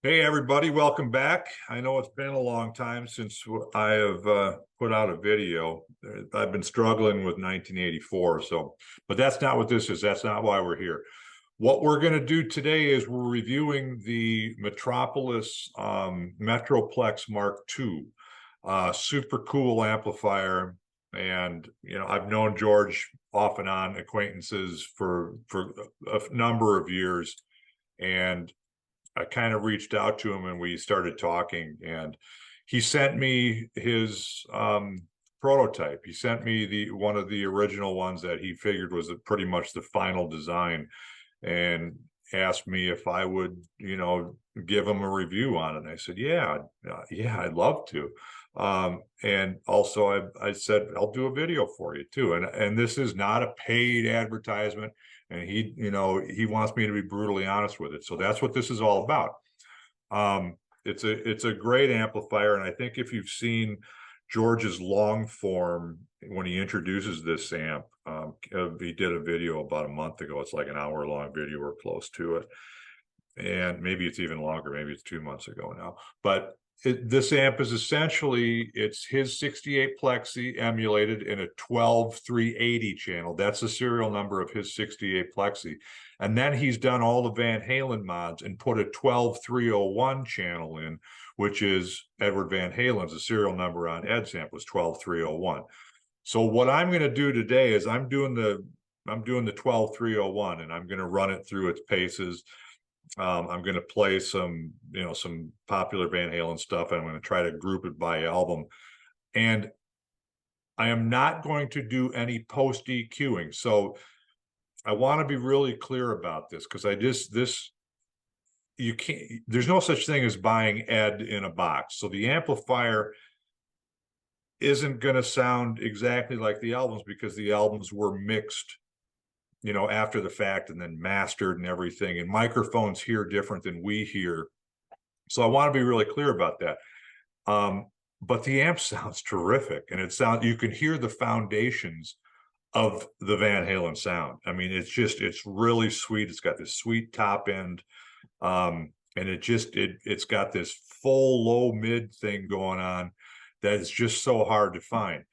Hey, everybody, welcome back. I know it's been a long time since I have put out a video. I've been struggling with 1984, but that's not what this is. That's not why we're here. What we're going to do today is we're reviewing the Metropoulos Metroplex Mark II, super cool amplifier. And, I've known George off and on, acquaintances for a number of years. And I kind of reached out to him and we started talking, and he sent me his prototype. He sent me one of the original ones that he figured was pretty much the final design, and asked me if I would, give him a review on it. And I said, yeah, I'd love to. And also I said, I'll do a video for you too. And this is not a paid advertisement. And he wants me to be brutally honest with it. So that's what this is all about. It's a great amplifier. And I think if you've seen George's long form, when he introduces this amp, he did a video about a month ago. It's like an hour-long video or close to it. And maybe it's even longer. Maybe it's 2 months ago now. But this amp is essentially, it's his 68 plexi emulated in a 12-380 channel. That's the serial number of his 68 plexi. And then he's done all the Van Halen mods and put a 12-301 channel in, which is Edward Van Halen's. The serial number on Ed's amp was 12-301. So what I'm going to do today is I'm doing the 12-301, and I'm going to run it through its paces. I'm going to play some popular Van Halen stuff, and I'm going to try to group it by album. And I am not going to do any post EQing. So I want to be really clear about this, because there's no such thing as buying Ed in a box. So the amplifier isn't going to sound exactly like the albums, because the albums were mixed after the fact and then mastered and everything, and microphones hear different than we hear. So I want to be really clear about that. But the amp sounds terrific, and you can hear the foundations of the Van Halen sound. I mean, it's really sweet. It's got this sweet top end, and it's got this full low mid thing going on that is just so hard to find.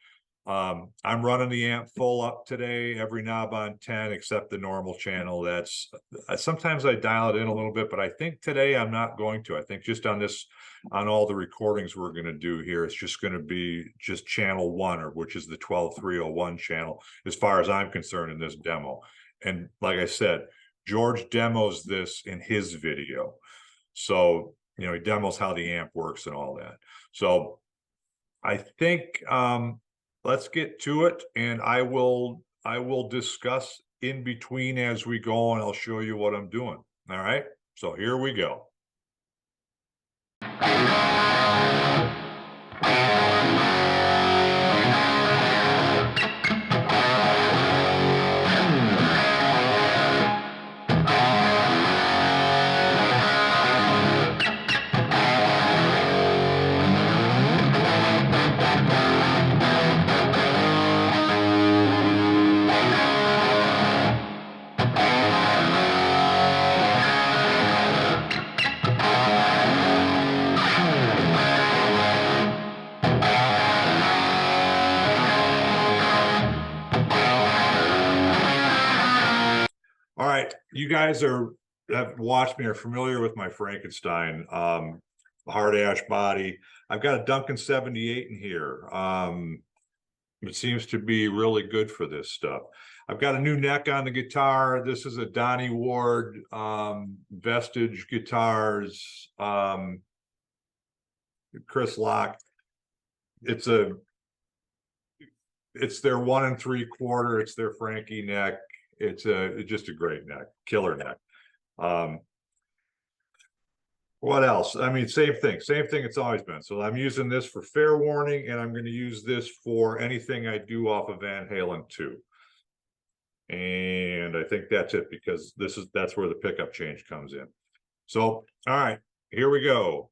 I'm running the amp full up today, every knob on 10 except the normal channel. Sometimes I dial it in a little bit, but I think today I'm not going to. I think just on all the recordings we're going to do here, it's just going to be just channel 1, which is the 12-301 channel, as far as I'm concerned, in this demo. And like I said, George demos this in his video. So, he demos how the amp works and all that. So I think, let's get to it, and I will discuss in between as we go, and I'll show you what I'm doing. All right, so here we go. All right, you guys have watched me, are familiar with my Frankenstein hard ash body. I've got a Duncan 78 in here. It seems to be really good for this stuff. I've got a new neck on the guitar. This is a Donnie Ward Vestige Guitars, Chris Locke. It's their 1 3/4. It's their Frankie neck. It's just a great neck, killer neck. What else? I mean, same thing it's always been. So I'm using this for fair warning, and I'm going to use this for anything I do off of Van Halen 2. And I think that's it, because that's where the pickup change comes in. So, all right, here we go.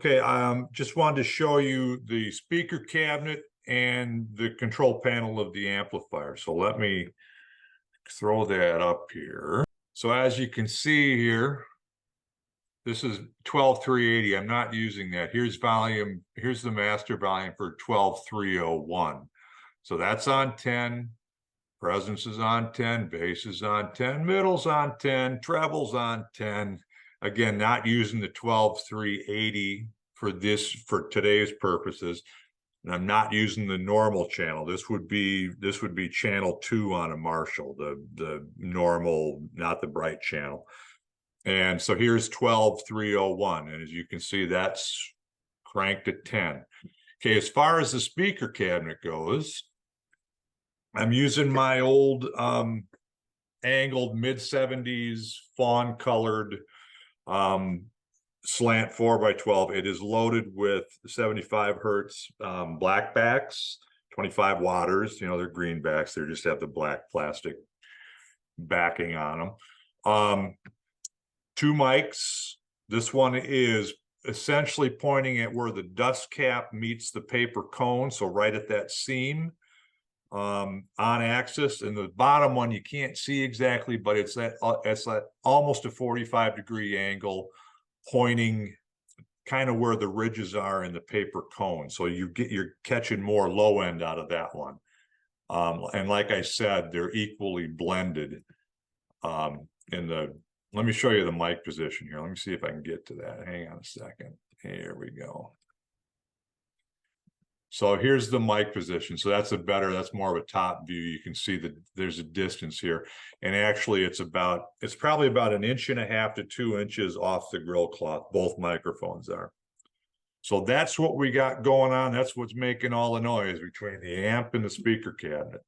Okay, just wanted to show you the speaker cabinet and the control panel of the amplifier. So let me throw that up here. So as you can see here, this is 12.380. I'm not using that. Here's volume. Here's the master volume for 12.301. So that's on 10. Presence is on 10. Bass is on 10. Middle's on 10. Treble's on 10. Again, not using the 12.380 for today's purposes. And I'm not using the normal channel. This would be channel 2 on a Marshall, the normal, not the bright channel. And so here's 12.301, and as you can see, that's cranked at 10. Okay, as far as the speaker cabinet goes, I'm using my old angled mid-70s fawn colored slant 4x12. It is loaded with 75 hertz black backs, 25 watters. You know, they're greenbacks. They just have the black plastic backing on them. 2 mics. This one is essentially pointing at where the dust cap meets the paper cone, so right at that seam on axis. And the bottom one you can't see exactly, but it's at almost a 45-degree angle, pointing kind of where the ridges are in the paper cone. So you're catching more low end out of that one. And like I said, they're equally blended let me show you the mic position here. Let me see if I can get to that. Hang on a second. Here we go. So here's the mic position. So that's more of a top view. You can see that there's a distance here. And actually it's probably about 1.5 to 2 inches off the grill cloth. Both microphones are. So that's what we got going on. That's what's making all the noise between the amp and the speaker cabinet.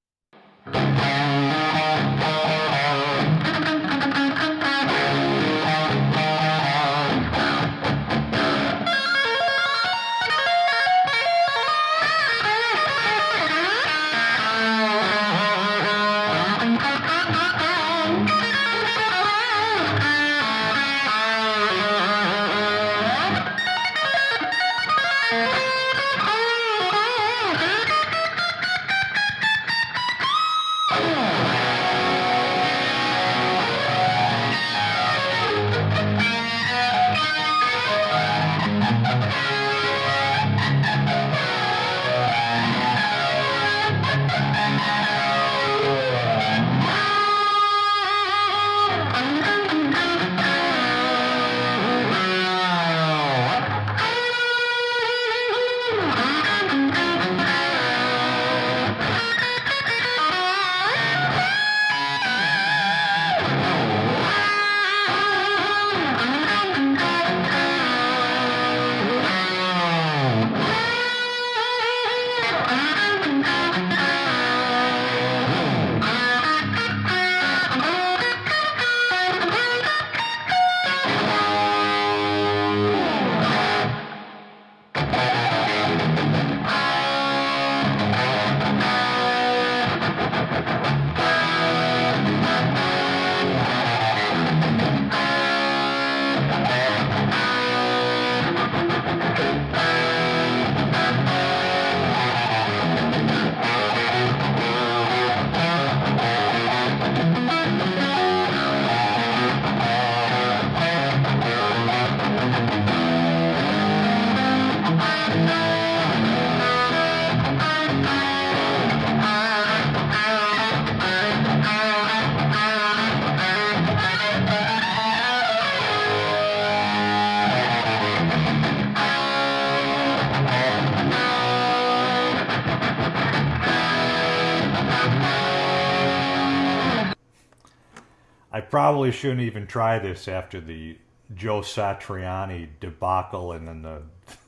I probably shouldn't even try this after the Joe Satriani debacle and then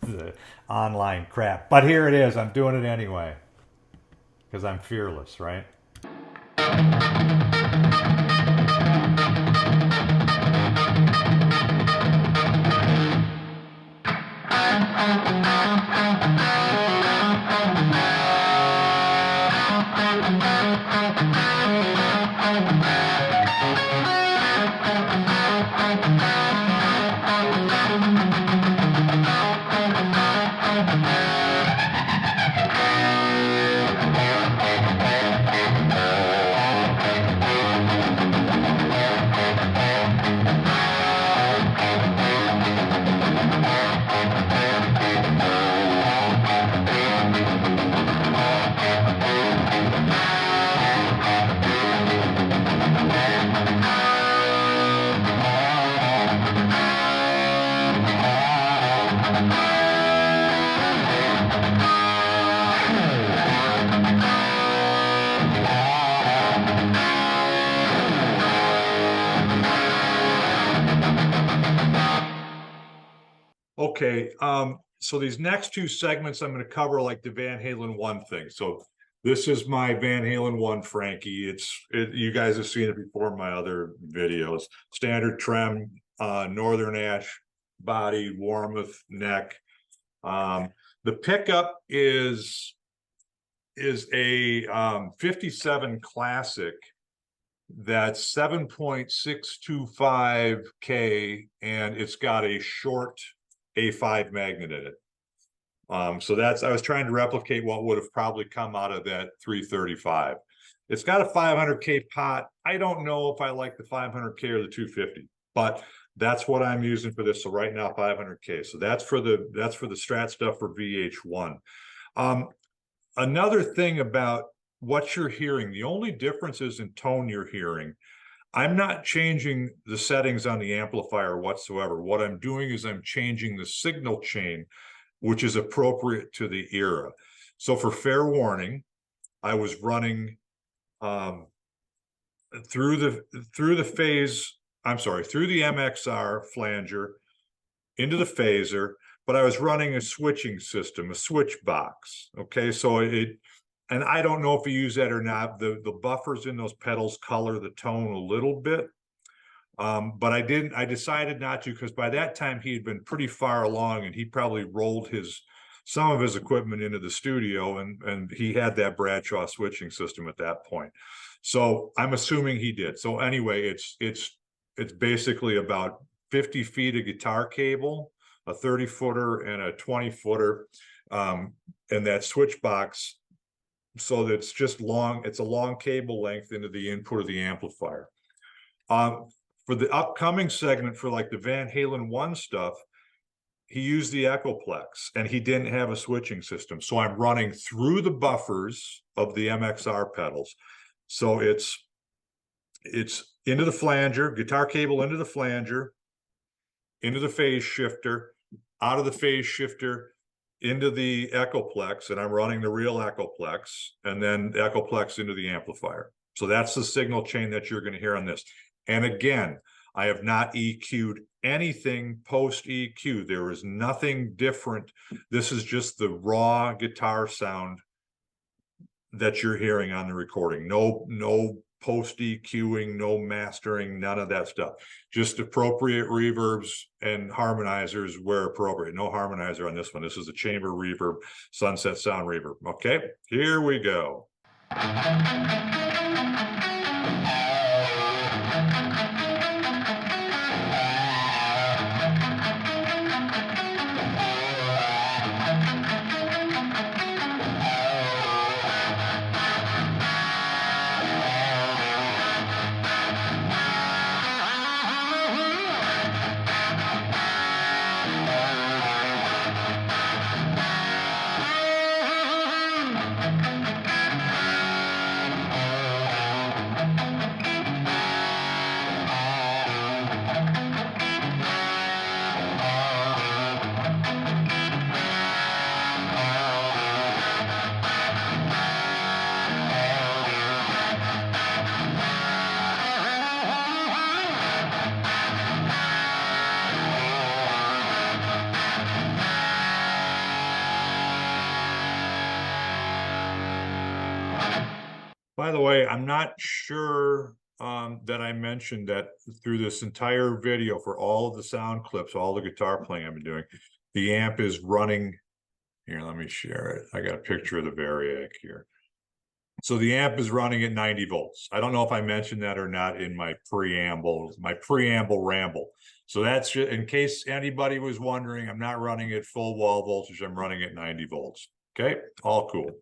the online crap. But here it is. I'm doing it anyway. Because I'm fearless, right? okay, so these next two segments, I'm going to cover like the Van Halen 1 thing. So this is my Van Halen 1 Frankie. You guys have seen it before in my other videos. Standard trem, Northern Ash body, Warmoth neck. The pickup is a 57 Classic that's 7.625K, and it's got a short A5 magnet in it. So I was trying to replicate what would have probably come out of that 335. It's got a 500K pot. I don't know if I like the 500K or the 250, but that's what I'm using for this. So right now, 500K. So that's for the Strat stuff for VH1. Another thing about what you're hearing, the only differences in tone you're hearing, I'm not changing the settings on the amplifier whatsoever. What I'm doing is I'm changing the signal chain, which is appropriate to the era. So for fair warning, I was running through the MXR flanger into the phaser, but I was running a switching system, a switch box. Okay, so and I don't know if you use that or not. The buffers in those pedals color the tone a little bit. But I decided not to, because by that time he had been pretty far along and he probably rolled some of his equipment into the studio, and he had that Bradshaw switching system at that point. So I'm assuming he did. So anyway, it's basically about 50 feet of guitar cable, a 30-footer and a 20-footer, and that switch box. So that's just long. It's a long cable length into the input of the amplifier. For the upcoming segment, for like the Van Halen 1 stuff, he used the Echoplex and he didn't have a switching system. So I'm running through the buffers of the MXR pedals. So it's into the flanger, guitar cable into the flanger, into the phase shifter, out of the phase shifter, into the Echoplex, and I'm running the real Echoplex, and then the Echoplex into the amplifier. So that's the signal chain that you're going to hear on this. And again, I have not EQ'd anything post EQ. There is nothing different. This is just the raw guitar sound that you're hearing on the recording. No post EQing, no mastering, none of that stuff. Just appropriate reverbs and harmonizers where appropriate. No harmonizer on this one. This is a chamber reverb, Sunset Sound reverb. Okay, here we go. By the way, I'm not sure that I mentioned that through this entire video, for all of the sound clips, all the guitar playing I've been doing, the amp is running. Here, let me share it. I got a picture of the Variac here. So the amp is running at 90 volts. I don't know if I mentioned that or not in my preamble ramble. So that's just, in case anybody was wondering, I'm not running at full wall voltage. I'm running at 90 volts. Okay, all cool.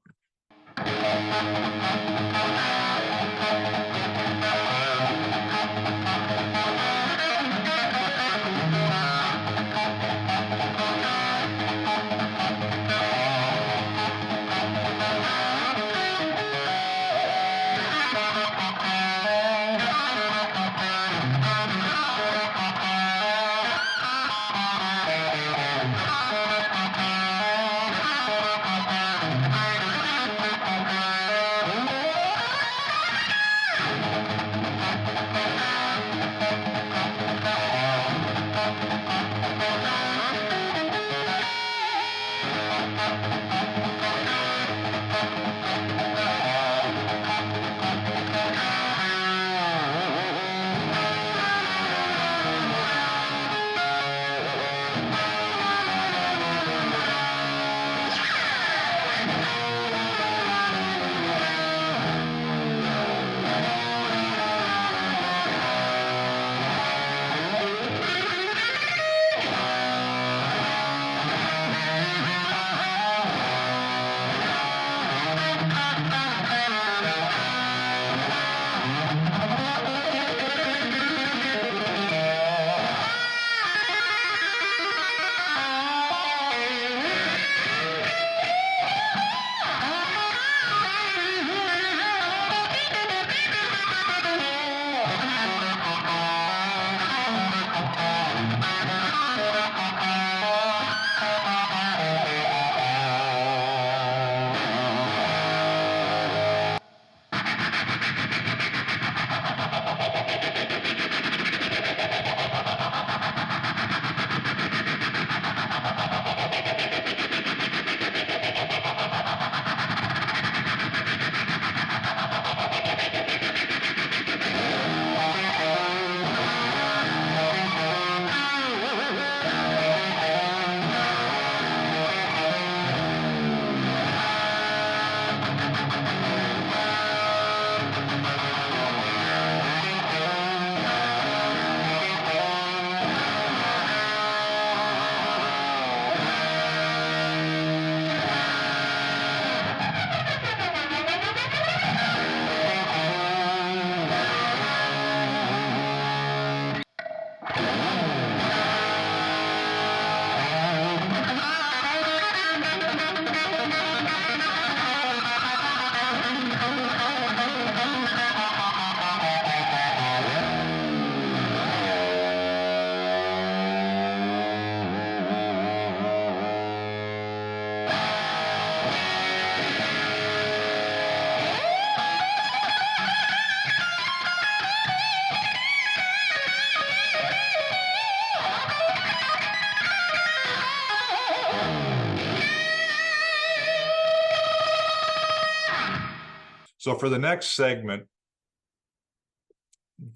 So for the next segment,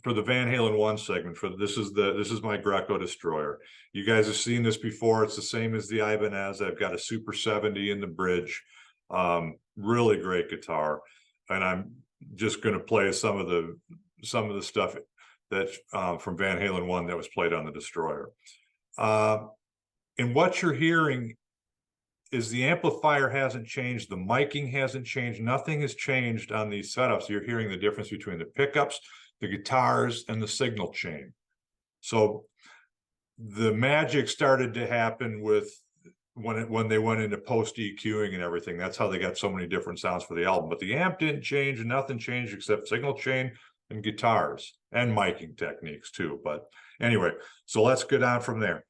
for the Van Halen 1 segment, this is my Greco Destroyer. You guys have seen this before. It's the same as the Ibanez. I've got a Super 70 in the bridge. Really great guitar, and I'm just going to play some of the stuff that from Van Halen 1 that was played on the Destroyer. And what you're hearing is the amplifier hasn't changed, the miking hasn't changed, nothing has changed on these setups. You're hearing the difference between the pickups, the guitars, and the signal chain. So the magic started to happen with when they went into post EQing and everything. That's how they got so many different sounds for the album. But the amp didn't change, and nothing changed except signal chain and guitars and miking techniques too. But anyway, so let's get on from there.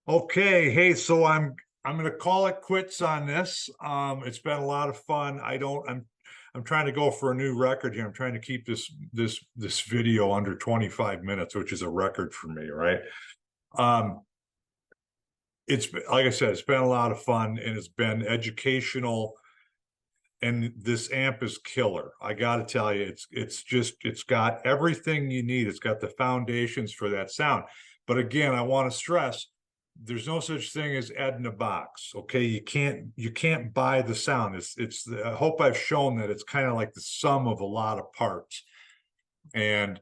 Okay, hey, so I'm going to call it quits on this. It's been a lot of fun. I'm trying to go for a new record here. I'm trying to keep this video under 25 minutes, which is a record for me, right? It's like I said, it's been a lot of fun and it's been educational. And this amp is killer. I got to tell you, it's got everything you need. It's got the foundations for that sound. But again, I want to stress, there's no such thing as Ed in a box. Okay, you can't buy the sound. I hope I've shown that it's kind of like the sum of a lot of parts. And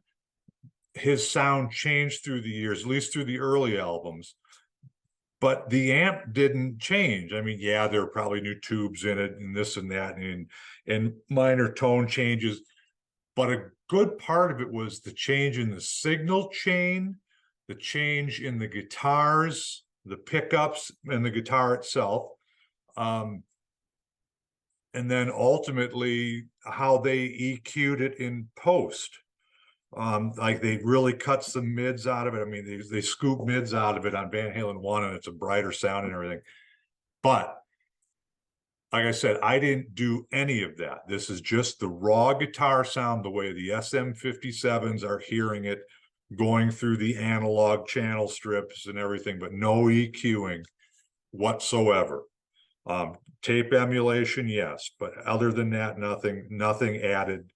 his sound changed through the years, at least through the early albums. But the amp didn't change. I mean, yeah, there were probably new tubes in it and this and that and minor tone changes. But a good part of it was the change in the signal chain, the change in the guitars, the pickups, and the guitar itself. And then ultimately how they EQ'd it in post. Like they really cut some mids out of it. I mean, they scoop mids out of it on Van Halen 1 and it's a brighter sound and everything. But like I said, I didn't do any of that. This is just the raw guitar sound, the way the SM57s are hearing it going through the analog channel strips and everything, but no EQing whatsoever. Tape emulation, yes, but other than that, nothing added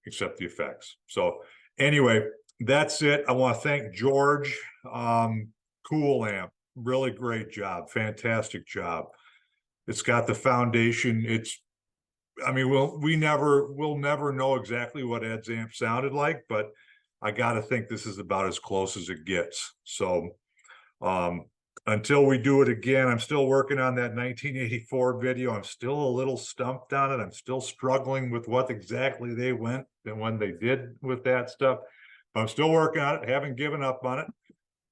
except the effects. So anyway, that's it. I want to thank George. Cool amp, really great job, fantastic job. It's got the foundation. I mean, we'll never know exactly what Ed's amp sounded like, but I got to think this is about as close as it gets. So until we do it again, I'm still working on that 1984 video. I'm still a little stumped on it. I'm still struggling with what exactly they went and when they did with that stuff. But I'm still working on it, haven't given up on it.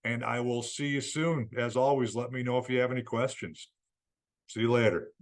And I will see you soon. As always, let me know if you have any questions. See you later.